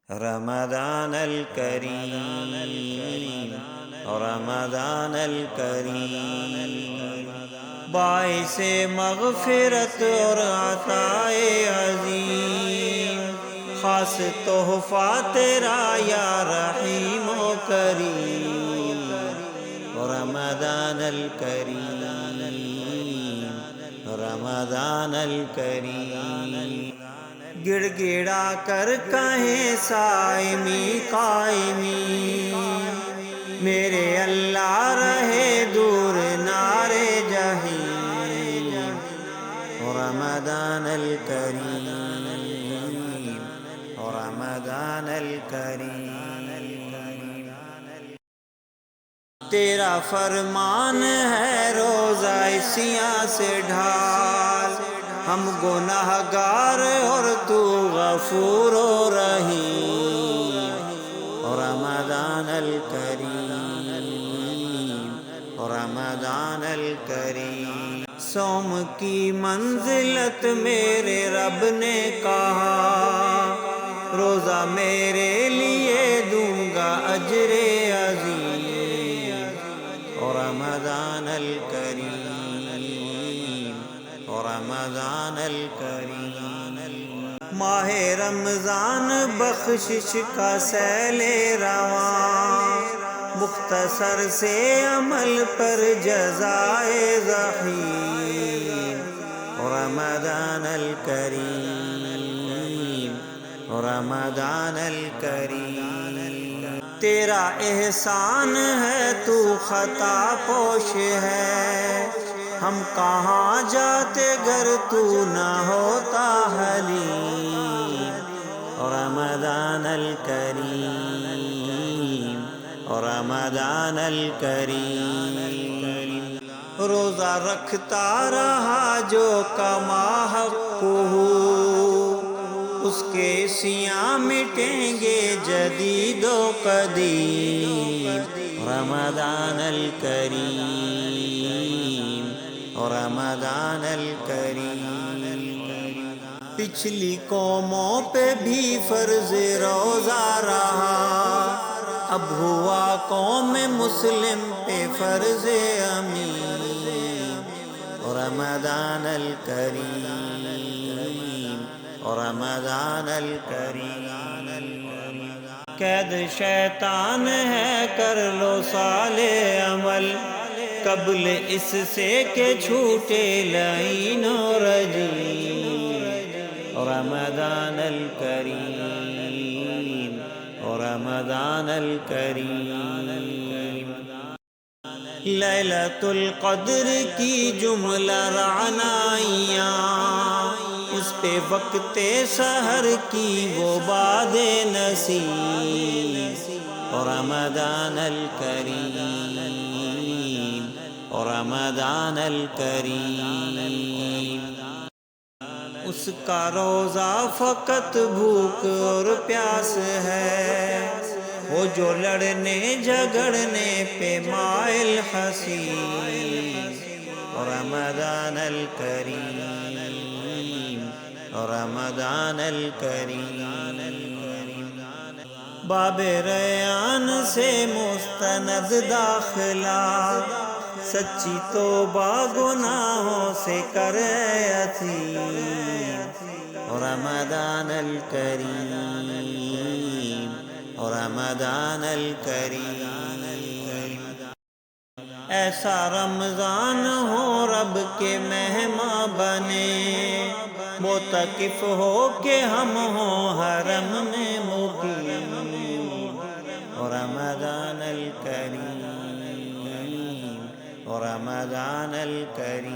رمضان الکریم، رمضان الکریم، باعث مغفرت اور عطائے عظیم، خاص تحفہ تیرا یا رحیم و کریم، رمضان الکریم، رمضان الکریم۔ گڑ گڑا کر کہیں صائمی قائمی، میرے اللہ رہے دور نار جہیم، رمضان الکریم، رمضان الکریم۔ تیرا فرمان ہے روزہ سیاہ سے ڈھال، ہم گناہ گار اور تو غفور و رحیم، رمضان الکریم، رمضان الکریم۔ صوم کی منزلت میرے رب نے کہا، روزہ میرے لیے دوں گا اجر عظیم، رمضان الکریم، رمضان الکریم۔ ماہ رمضان بخشش کا سیل رواں، مختصر سے عمل پر جزائے ضحیم، رمضان الکریم، رمضان الکریم۔ تیرا احسان ہے تو خطا پوش ہے، ہم کہاں جاتے گر تو نہ ہوتا حلیم، رمضان الکریم، رمضان الکریم۔ روزہ رکھتا رہا جو کما حق ہو، اس کے سیاں مٹیں گے جدید و قدیم، رمضان الکریم، رمضان الکریم۔ پچھلی قوموں پہ بھی فرض روزہ رہا، اب ہوا قوم مسلم پہ فرض امین، رمضان الکریم، رمضان الکریم۔ قید شیطان ہے کر لو صالح عمل، قبل اس سے کہ چھوٹے لعین و رجیم، رمضان الکریم، رمضان الکریم۔ لیلۃ القدر کی جملہ رعنائیاں، اس پہ وقت سحر کی وہ باد نسیم، رمضان الکریم، رمضان الکریم۔ اس کا روزہ فقط بھوک اور پیاس ہے، وہ جو لڑنے جھگڑنے پہ مائل حسین، رمضان الکریم، رمضان الکریم۔ باب ریان سے مستند داخلہ، سچی توبہ گناہوں سے کرے یتیم، رمضان الکریم، رمضان الکریم۔ ایسا رمضان ہو رب کے مہمان بنے، معتکف ہو کہ ہم ہوں حرم میں مقیم، رمضان الکریم، رمضان الکریم۔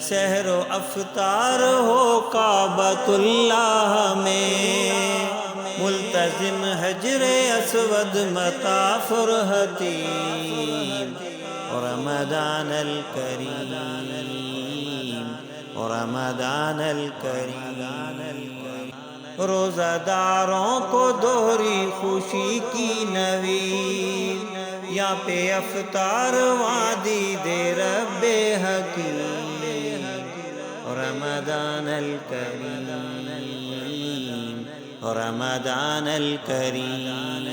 سحر و افطار ہو کعبۃ اللہ میں، ملتزم حجر اسود مطاف فرحتیم، رمضان الکریم، رمضان الکریم۔ روزہ داروں کو دوہری خوشی کی نوید، یا پہ افطار وادی دے رب حکیم، رمضان الکریم، رمضان الکریم،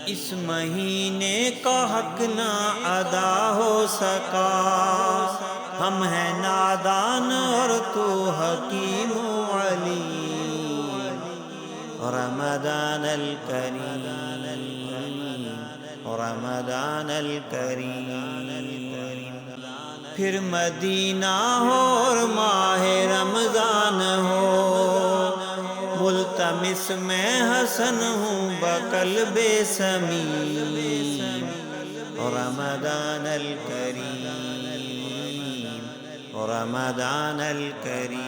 اس مہینے کا حق نہ ادا ہو سکا، ہم ہیں نادان اور تو حکیم و علیم۔ رمضان الکریم، رمضان الکریم، پھر مدینہ ہو اور ماہ رمضان ہو، ملتمس میں حسن ہوں بقلب سمیم۔ رمضان الکریم، رمضان الکریم۔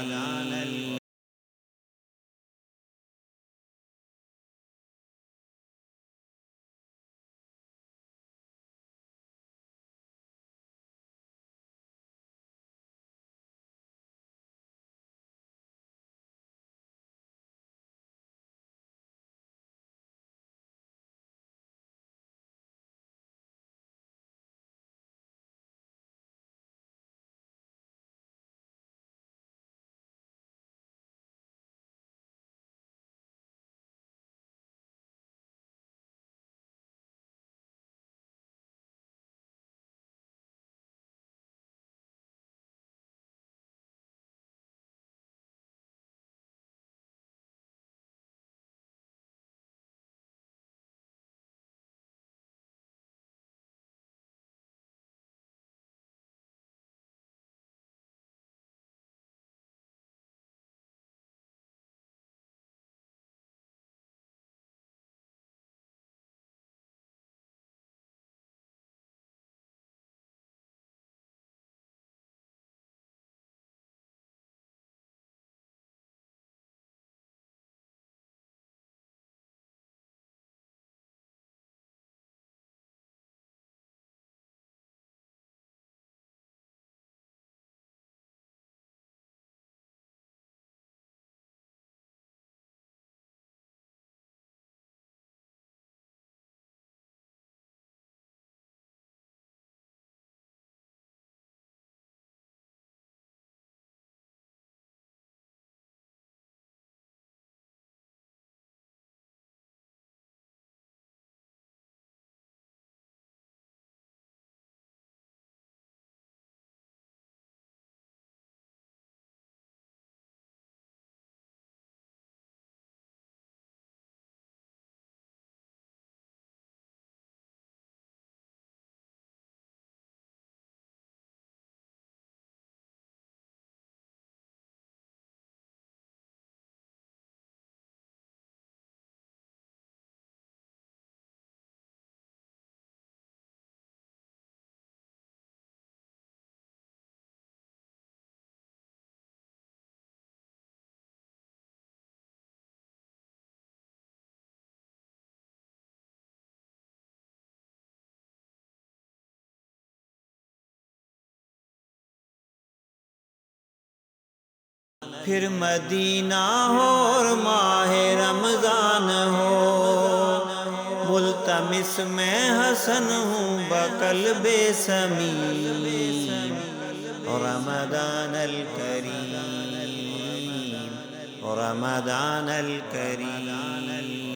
پھر مدینہ ہو اور ماہ رمضان ہو، ملتمس میں حسن ہوں بقلب سمیم۔ رمضان الکریم، رمضان الکریم۔